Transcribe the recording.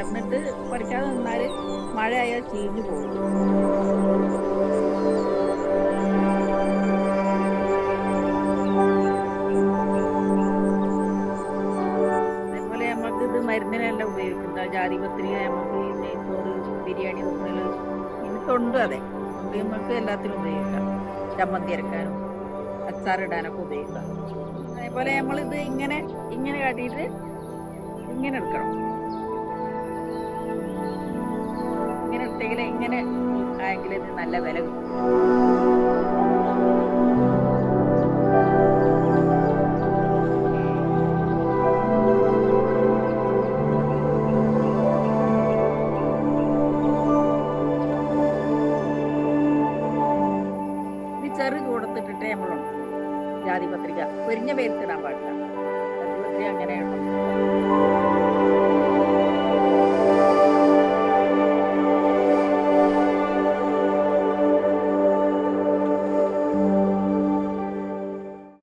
എന്നിട്ട് പറിക്കാതെ നിന്നാൽ മഴയായാൽ ചീഞ്ഞു പോകും. അതേപോലെ നമുക്ക് ഇത് മരുന്നിനെല്ലാം ഉപയോഗിക്കുന്നത് ജാതിപത്രിക നമുക്ക് ഈ നെയ്ച്ചോറ് ബിരിയാണി വെക്കല് ഇനി തൊണ്ടും അതെ തൊണ്ട് നമുക്ക് എല്ലാത്തിനും ഉപയോഗിക്കാം. ചമ്മന്തി അരക്കാനും അച്ചാറിടാനൊക്കെ ഉപയോഗിക്കാം. അതേപോലെ നമ്മളിത് ഇങ്ങനെ ഇങ്ങനെ കാട്ടിയിട്ട് ഇങ്ങനെ എടുക്കണം. ഇങ്ങനെ എടുത്തെങ്കിൽ ഇങ്ങനെ ആയെങ്കിൽ ഇത് നല്ല വില കിട്ടും. ഇത് ചെറു കൂടത്തിട്ടിട്ട് നമ്മളുണ്ട് ജാതിപത്രിക പൊരിഞ്ഞ പേരിട്ടിടാൻ പാടില്ല. ജാതിപത്രിക അങ്ങനെയാണ്.